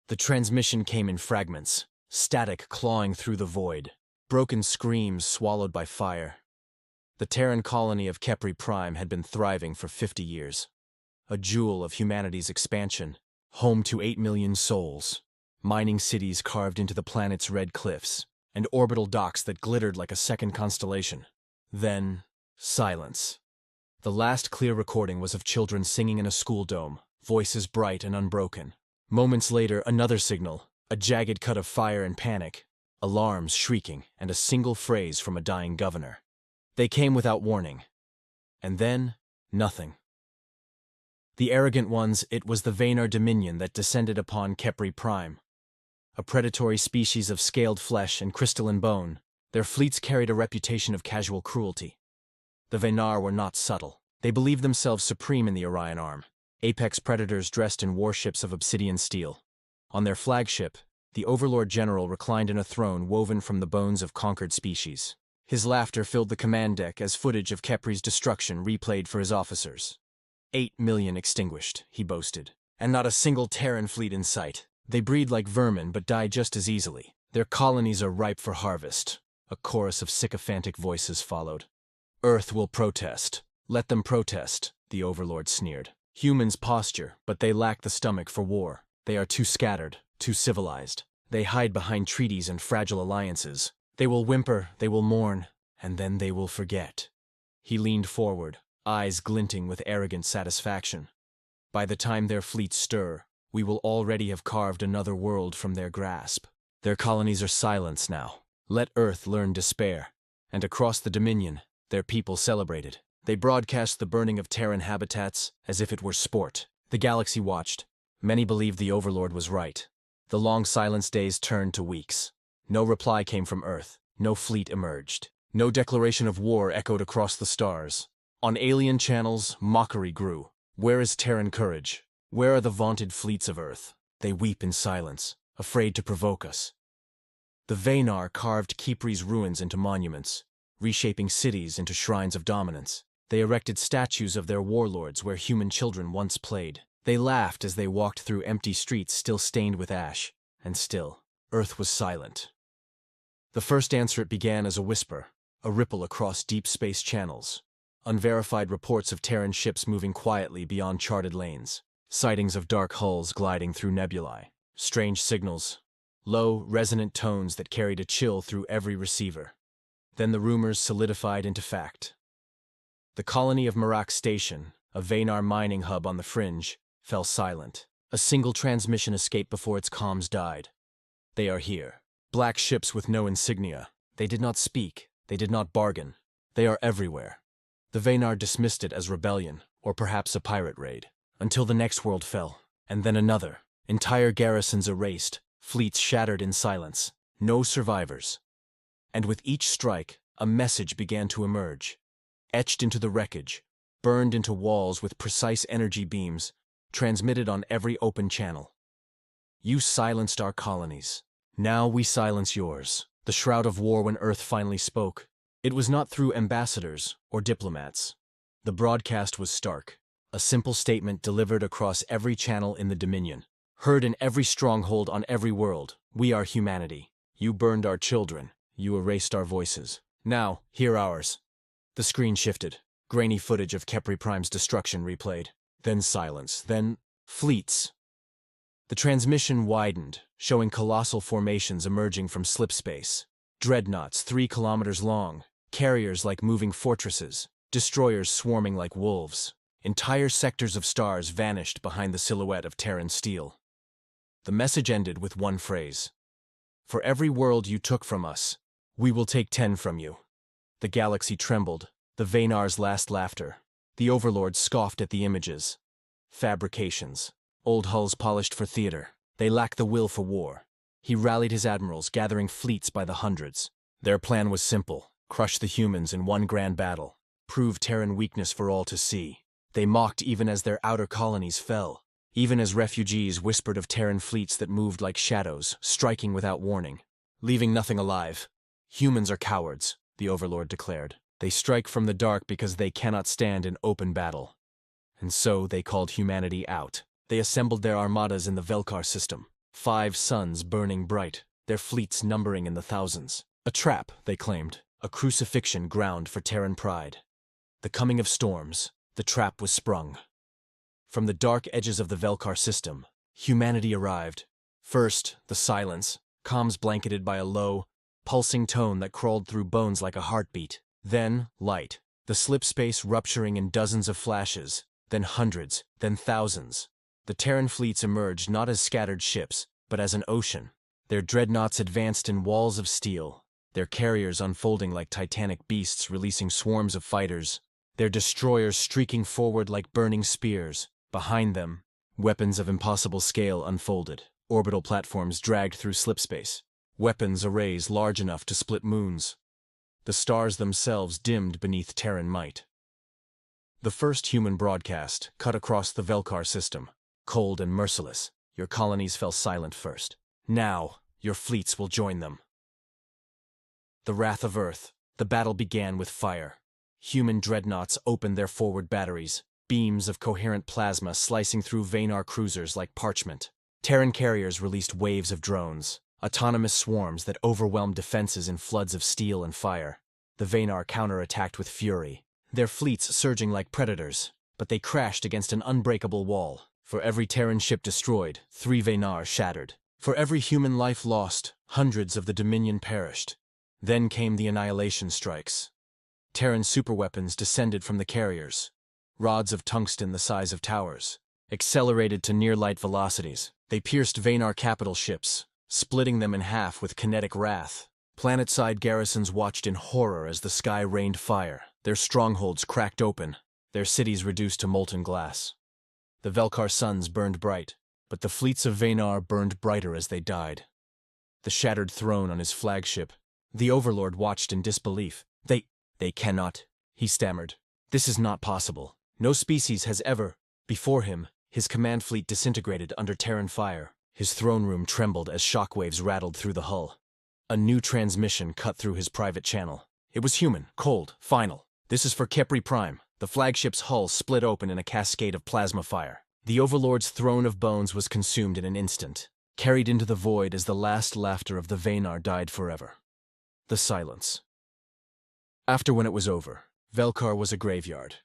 The transmission came in fragments, static clawing through the void, broken screams swallowed by fire. The Terran colony of Kepri Prime had been thriving for 50 years. A jewel of humanity's expansion, home to 8 million souls, mining cities carved into the planet's red cliffs, and orbital docks that glittered like a second constellation. Then, silence. The last clear recording was of children singing in a school dome, voices bright and unbroken. Moments later, another signal, a jagged cut of fire and panic, alarms shrieking, and a single phrase from a dying governor. They came without warning. And then, nothing. The arrogant ones, it was the Venar Dominion that descended upon Kepri Prime. A predatory species of scaled flesh and crystalline bone, their fleets carried a reputation of casual cruelty. The Venar were not subtle. They believed themselves supreme in the Orion Arm, apex predators dressed in warships of obsidian steel. On their flagship, the Overlord General reclined in a throne woven from the bones of conquered species. His laughter filled the command deck as footage of Kepri's destruction replayed for his officers. 8 million extinguished, he boasted, and not a single Terran fleet in sight. They breed like vermin but die just as easily. Their colonies are ripe for harvest. A chorus of sycophantic voices followed. Earth will protest. Let them protest, the Overlord sneered. Humans posture, but they lack the stomach for war. They are too scattered, too civilized. They hide behind treaties and fragile alliances. They will whimper, they will mourn, and then they will forget. He leaned forward, eyes glinting with arrogant satisfaction. By the time their fleets stir, we will already have carved another world from their grasp. Their colonies are silenced now. Let Earth learn despair. And across the Dominion, their people celebrated. They broadcast the burning of Terran habitats as if it were sport. The galaxy watched. Many believed the Overlord was right. The long silence days turned to weeks. No reply came from Earth. No fleet emerged. No declaration of war echoed across the stars. On alien channels, mockery grew. Where is Terran courage? Where are the vaunted fleets of Earth? They weep in silence, afraid to provoke us. The Venar carved Kepri's ruins into monuments, reshaping cities into shrines of dominance. They erected statues of their warlords where human children once played. They laughed as they walked through empty streets still stained with ash, and still, Earth was silent. The first answer it began as a whisper, a ripple across deep space channels. Unverified reports of Terran ships moving quietly beyond charted lanes. Sightings of dark hulls gliding through nebulae. Strange signals. Low, resonant tones that carried a chill through every receiver. Then the rumors solidified into fact. The colony of Merak Station, a Venar mining hub on the fringe, fell silent. A single transmission escaped before its comms died. They are here. Black ships with no insignia. They did not speak. They did not bargain. They are everywhere. The Venar dismissed it as rebellion, or perhaps a pirate raid, until the next world fell, and then another. Entire garrisons erased, fleets shattered in silence. No survivors. And with each strike, a message began to emerge. Etched into the wreckage, burned into walls with precise energy beams, transmitted on every open channel. You silenced our colonies. Now we silence yours. The shroud of war when Earth finally spoke. It was not through ambassadors or diplomats. The broadcast was stark. A simple statement delivered across every channel in the Dominion. Heard in every stronghold on every world. We are humanity. You burned our children. You erased our voices. Now, hear ours. The screen shifted. Grainy footage of Kepri Prime's destruction replayed. Then silence. Then fleets. The transmission widened, showing colossal formations emerging from slipspace. Dreadnoughts 3 kilometers long, carriers like moving fortresses, destroyers swarming like wolves. Entire sectors of stars vanished behind the silhouette of Terran steel. The message ended with one phrase. For every world you took from us, we will take 10 from you. The galaxy trembled, the Venar's last laughter. The Overlord scoffed at the images. Fabrications. Old hulls polished for theater. They lack the will for war. He rallied his admirals, gathering fleets by the hundreds. Their plan was simple. Crush the humans in one grand battle. Prove Terran weakness for all to see. They mocked even as their outer colonies fell. Even as refugees whispered of Terran fleets that moved like shadows, striking without warning. Leaving nothing alive. Humans are cowards, the Overlord declared. They strike from the dark because they cannot stand in open battle. And so they called humanity out. They assembled their armadas in the Velkar system. 5 suns burning bright, their fleets numbering in the thousands. A trap, they claimed, a crucifixion ground for Terran pride. The coming of storms, the trap was sprung. From the dark edges of the Velkar system, humanity arrived. First, the silence, comms blanketed by a low, pulsing tone that crawled through bones like a heartbeat. Then, light, the slip space rupturing in dozens of flashes, then hundreds, then thousands. The Terran fleets emerged not as scattered ships, but as an ocean. Their dreadnoughts advanced in walls of steel, their carriers unfolding like titanic beasts releasing swarms of fighters, their destroyers streaking forward like burning spears. Behind them, weapons of impossible scale unfolded, orbital platforms dragged through slipspace, weapons arrays large enough to split moons. The stars themselves dimmed beneath Terran might. The first human broadcast cut across the Velkar system, cold and merciless. Your colonies fell silent first. Now, your fleets will join them. The wrath of Earth. The battle began with fire. Human dreadnoughts opened their forward batteries, beams of coherent plasma slicing through Venar cruisers like parchment. Terran carriers released waves of drones, autonomous swarms that overwhelmed defenses in floods of steel and fire. The Venar counterattacked with fury, their fleets surging like predators, but they crashed against an unbreakable wall. For every Terran ship destroyed, 3 Venar shattered. For every human life lost, hundreds of the Dominion perished. Then came the annihilation strikes. Terran superweapons descended from the carriers, rods of tungsten the size of towers, accelerated to near-light velocities. They pierced Venar capital ships, splitting them in half with kinetic wrath. Planet-side garrisons watched in horror as the sky rained fire. Their strongholds cracked open, their cities reduced to molten glass. The Velkar suns burned bright, but the fleets of Venar burned brighter as they died. The shattered throne on his flagship, the Overlord watched in disbelief. They cannot, he stammered. This is not possible. No species has ever. Before him, his command fleet disintegrated under Terran fire. His throne room trembled as shockwaves rattled through the hull. A new transmission cut through his private channel. It was human, cold, final. This is for Kepri Prime. The flagship's hull split open in a cascade of plasma fire. The Overlord's throne of bones was consumed in an instant, carried into the void as the last laughter of the Venar died forever. The silence. After when it was over, Velkar was a graveyard.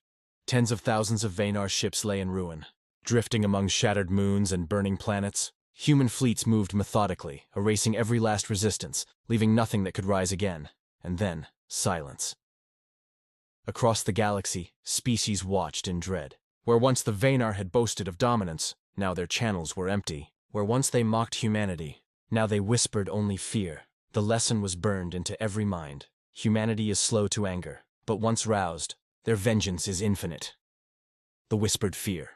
Tens of thousands of Venar ships lay in ruin, drifting among shattered moons and burning planets. Human fleets moved methodically, erasing every last resistance, leaving nothing that could rise again. And then, silence. Across the galaxy, species watched in dread. Where once the Venar had boasted of dominance, now their channels were empty. Where once they mocked humanity, now they whispered only fear. The lesson was burned into every mind. Humanity is slow to anger, but once roused, their vengeance is infinite. The whispered fear.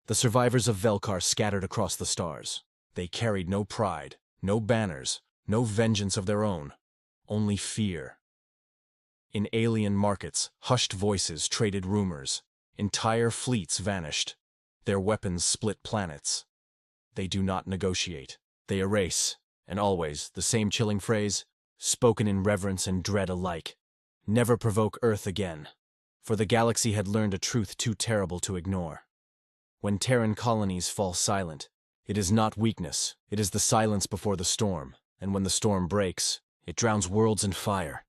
The survivors of Velkar scattered across the stars. They carried no pride, no banners, no vengeance of their own, only fear. In alien markets, hushed voices traded rumors. Entire fleets vanished. Their weapons split planets. They do not negotiate. They erase, and always the same chilling phrase, spoken in reverence and dread alike. Never provoke Earth again. For the galaxy had learned a truth too terrible to ignore. When Terran colonies fall silent, it is not weakness, it is the silence before the storm, and when the storm breaks, it drowns worlds in fire.